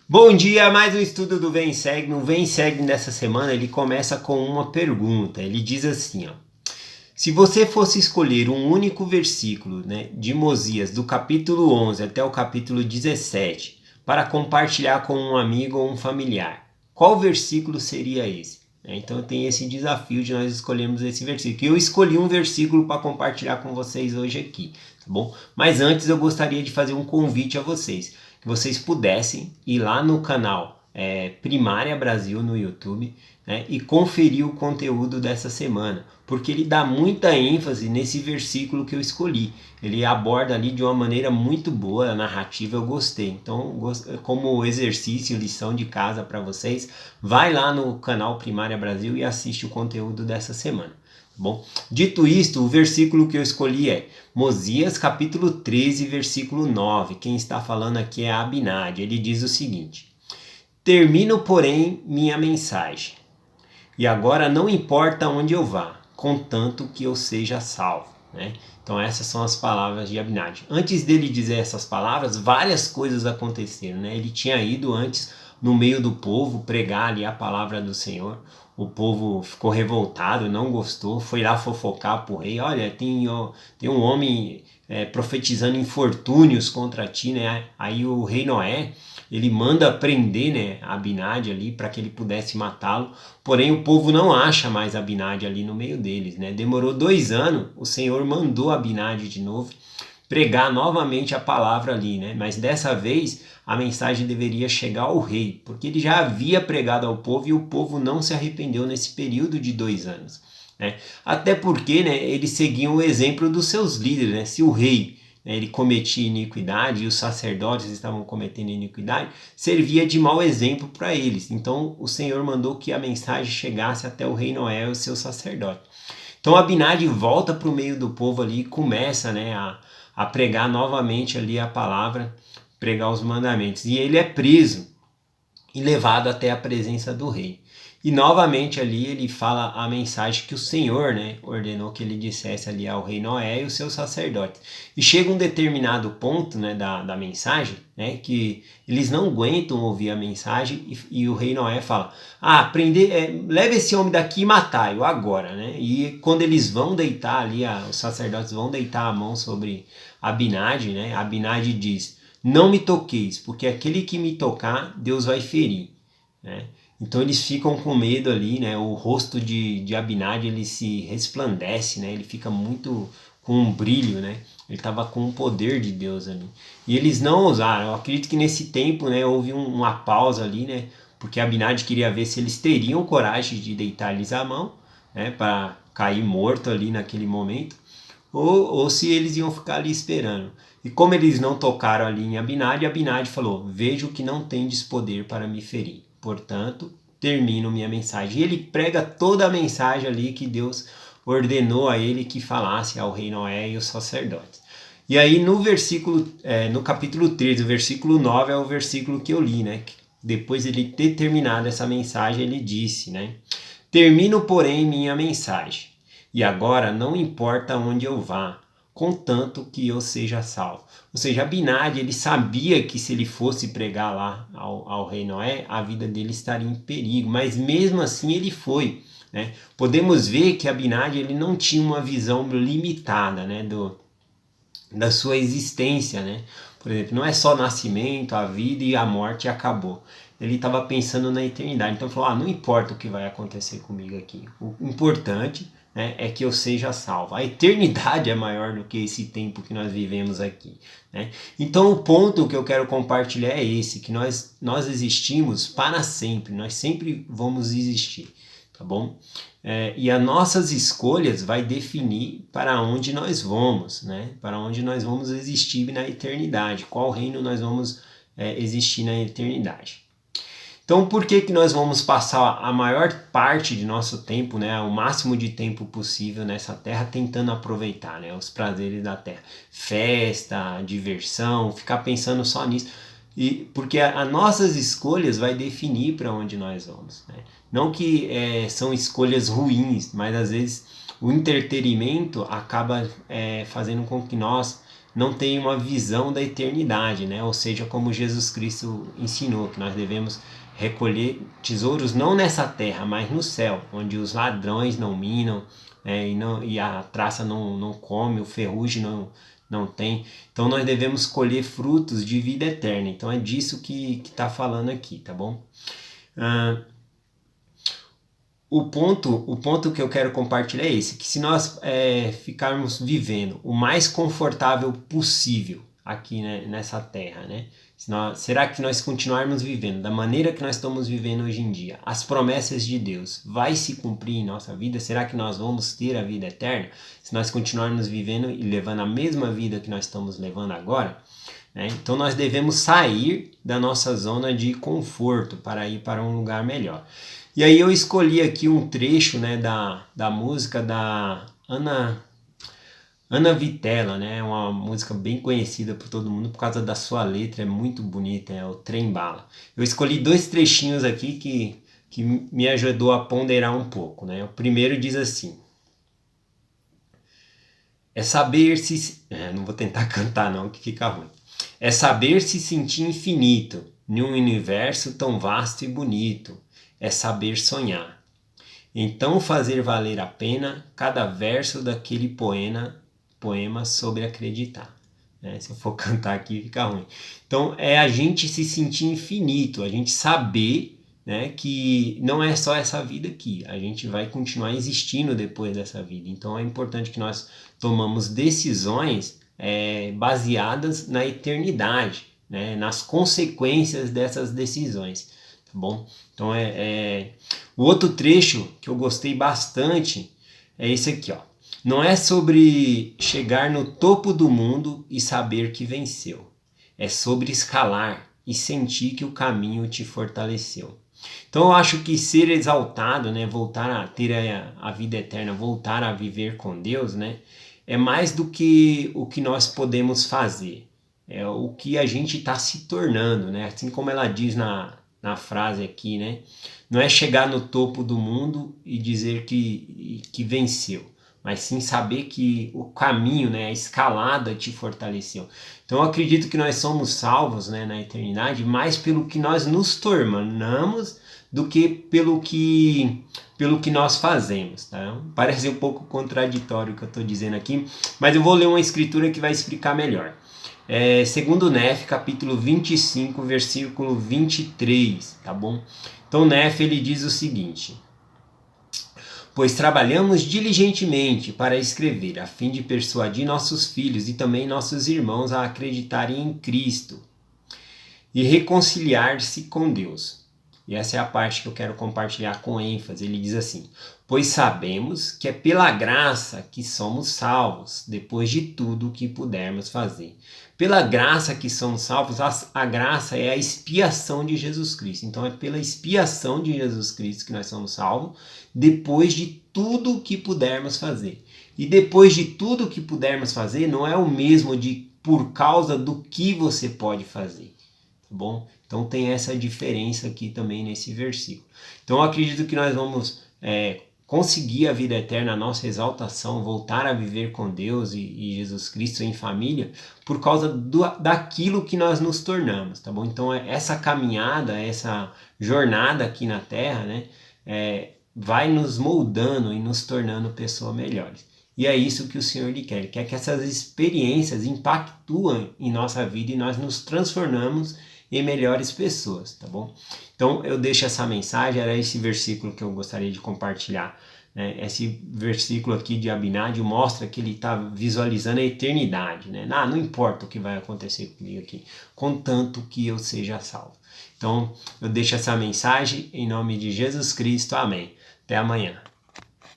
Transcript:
Bom dia, mais um estudo do Vem e Segue. No Vem e Segue dessa semana ele começa com uma pergunta. Ele diz assim, ó: se você fosse escolher um único versículo, né, de Mosias, do capítulo 11 até o capítulo 17, para compartilhar com um amigo ou um familiar, qual versículo seria esse? Então tem esse desafio de nós escolhermos esse versículo. Eu escolhi um versículo para compartilhar com vocês hoje aqui, tá bom? Mas antes eu gostaria de fazer um convite a vocês, que vocês pudessem ir lá no canal Primária Brasil no YouTube, né, e conferir o conteúdo dessa semana, porque ele dá muita ênfase nesse versículo que eu escolhi. Ele aborda ali de uma maneira muito boa, a narrativa eu gostei. Então, como exercício, lição de casa para vocês, vai lá no canal Primária Brasil e assiste o conteúdo dessa semana. Bom, dito isto, o versículo que eu escolhi é Mosias capítulo 13, versículo 9. Quem está falando aqui é Abinadi. Ele diz o seguinte: termino, porém, minha mensagem. E agora não importa onde eu vá, contanto que eu seja salvo. Né? Então essas são as palavras de Abinadi. Antes dele dizer essas palavras, várias coisas aconteceram. Né? Ele tinha ido antes no meio do povo pregar ali a palavra do Senhor. O povo ficou revoltado, não gostou, foi lá fofocar para o rei. Olha, tem um homem profetizando infortúnios contra ti, né? Aí o rei Noé, ele manda prender, né, Abinadi ali para que ele pudesse matá-lo. Porém, o povo não acha mais Abinadi ali no meio deles, né? Demorou 2 anos, o Senhor mandou Abinadi de novo pregar novamente a palavra ali, né? Mas dessa vez a mensagem deveria chegar ao rei, porque ele já havia pregado ao povo e o povo não se arrependeu nesse período de 2 anos. Né? Até porque, né, eles seguiam o exemplo dos seus líderes. Né? Se o rei, né, ele cometia iniquidade e os sacerdotes estavam cometendo iniquidade, servia de mau exemplo para eles. Então o Senhor mandou que a mensagem chegasse até o rei Noé e o seu sacerdote. Então Abinadi volta para o meio do povo ali e começa, né, a pregar novamente ali a palavra, pregar os mandamentos. E ele é preso e levado até a presença do rei. E novamente ali ele fala a mensagem que o Senhor, né, ordenou que ele dissesse ali ao rei Noé e os seus sacerdotes. E chega um determinado ponto, né, da mensagem, né, que eles não aguentam ouvir a mensagem e o rei Noé fala: leve esse homem daqui e matai-o agora. Né? E quando eles vão deitar ali, os sacerdotes vão deitar a mão sobre Abinadi, né, Abinadi diz: não me toqueis, porque aquele que me tocar, Deus vai ferir. Né? Então eles ficam com medo ali, né? O rosto de Abinadi ele se resplandece, né? Ele fica muito com um brilho, né? Ele estava com o poder de Deus ali. E eles não ousaram. Eu acredito que nesse tempo, né, houve uma pausa ali, né? Porque Abinadi queria ver se eles teriam coragem de deitar-lhes a mão, né? Para cair morto ali naquele momento, ou se eles iam ficar ali esperando. E como eles não tocaram ali em Abinadi, Abinadi falou: vejo que não tendes poder para me ferir. Portanto, termino minha mensagem. E ele prega toda a mensagem ali que Deus ordenou a ele que falasse ao rei Noé e os sacerdotes. E aí no capítulo 13, o versículo 9 é o versículo que eu li, né? Depois ele ter terminado essa mensagem, ele disse, né? Termino, porém, minha mensagem. E agora não importa onde eu vá, contanto que eu seja salvo. Ou seja, Abinadi, ele sabia que se ele fosse pregar lá ao rei Noé, a vida dele estaria em perigo, mas mesmo assim ele foi. Né? Podemos ver que Abinadi ele não tinha uma visão limitada, né, da sua existência. Né? Por exemplo, não é só nascimento, a vida e a morte e acabou. Ele estava pensando na eternidade. Então falou: não importa o que vai acontecer comigo aqui. O importante, né, é que eu seja salvo. A eternidade é maior do que esse tempo que nós vivemos aqui. Né? Então o ponto que eu quero compartilhar é esse, que nós existimos para sempre. Nós sempre vamos existir. Tá bom? E as nossas escolhas vai definir para onde nós vamos, né? Para onde nós vamos existir na eternidade, qual reino nós vamos existir na eternidade. Então, por que nós vamos passar a maior parte de nosso tempo, né, o máximo de tempo possível nessa terra, tentando aproveitar, né, os prazeres da terra? Festa, diversão, ficar pensando só nisso. Porque as nossas escolhas vai definir para onde nós vamos. Né? Não que são escolhas ruins, mas às vezes o entretenimento acaba fazendo com que nós não têm uma visão da eternidade, né? Ou seja, como Jesus Cristo ensinou, que nós devemos recolher tesouros não nessa terra, mas no céu, onde os ladrões não minam, e a traça não come, o ferrugem não tem. Então nós devemos colher frutos de vida eterna. Então é disso que está falando aqui, tá bom? O ponto que eu quero compartilhar é esse, que se nós ficarmos vivendo o mais confortável possível aqui, né, nessa terra, né? Será que nós continuarmos vivendo da maneira que nós estamos vivendo hoje em dia, as promessas de Deus vai se cumprir em nossa vida? Será que nós vamos ter a vida eterna se nós continuarmos vivendo e levando a mesma vida que nós estamos levando agora? Então nós devemos sair da nossa zona de conforto para ir para um lugar melhor. E aí eu escolhi aqui um trecho, né, da música da Ana Vitella, né? Uma música bem conhecida por todo mundo por causa da sua letra, é muito bonita, é o Trem Bala. Eu escolhi 2 trechinhos aqui que me ajudou a ponderar um pouco, né? O primeiro diz assim: é saber se... não vou tentar cantar não, que fica ruim. É saber se sentir infinito num universo tão vasto e bonito. É saber sonhar. Então fazer valer a pena cada verso daquele poema sobre acreditar. Se eu for cantar aqui fica ruim. Então é a gente se sentir infinito, a gente saber, né, que não é só essa vida aqui, a gente vai continuar existindo depois dessa vida. Então é importante que nós tomamos decisões baseadas na eternidade, né, nas consequências dessas decisões, tá bom? Então o outro trecho que eu gostei bastante é esse aqui, ó. Não é sobre chegar no topo do mundo e saber que venceu. É sobre escalar e sentir que o caminho te fortaleceu. Então eu acho que ser exaltado, né, voltar a ter a vida eterna, voltar a viver com Deus, né, é mais do que o que nós podemos fazer. É o que a gente está se tornando, né? Assim como ela diz na frase aqui, né? Não é chegar no topo do mundo e dizer que venceu, mas sim saber que o caminho, né, a escalada te fortaleceu. Então eu acredito que nós somos salvos, né, na eternidade mais pelo que nós nos tornamos do que pelo que nós fazemos. Tá? Parece um pouco contraditório o que eu estou dizendo aqui, mas eu vou ler uma escritura que vai explicar melhor. Segundo Nef, capítulo 25, versículo 23, tá bom? Então Nef, ele diz o seguinte: pois trabalhamos diligentemente para escrever, a fim de persuadir nossos filhos e também nossos irmãos a acreditarem em Cristo e reconciliar-se com Deus. E essa é a parte que eu quero compartilhar com ênfase. Ele diz assim: pois sabemos que é pela graça que somos salvos, depois de tudo o que pudermos fazer. Pela graça que somos salvos, a graça é a expiação de Jesus Cristo. Então é pela expiação de Jesus Cristo que nós somos salvos, depois de tudo o que pudermos fazer. E depois de tudo o que pudermos fazer, não é o mesmo de por causa do que você pode fazer. Tá bom? Então tem essa diferença aqui também nesse versículo. Então eu acredito que nós vamos conseguir a vida eterna, a nossa exaltação, voltar a viver com Deus e Jesus Cristo em família, por causa daquilo que nós nos tornamos, tá bom? Então essa caminhada, essa jornada aqui na Terra, né, vai nos moldando e nos tornando pessoas melhores. E é isso que o Senhor lhe quer. Ele quer que essas experiências impactuem em nossa vida e nós nos transformamos em melhores pessoas, tá bom? Então eu deixo essa mensagem, era esse versículo que eu gostaria de compartilhar. Né? Esse versículo aqui de Abinadi mostra que ele está visualizando a eternidade. Né? Não importa o que vai acontecer comigo aqui, contanto que eu seja salvo. Então eu deixo essa mensagem em nome de Jesus Cristo. Amém. Até amanhã.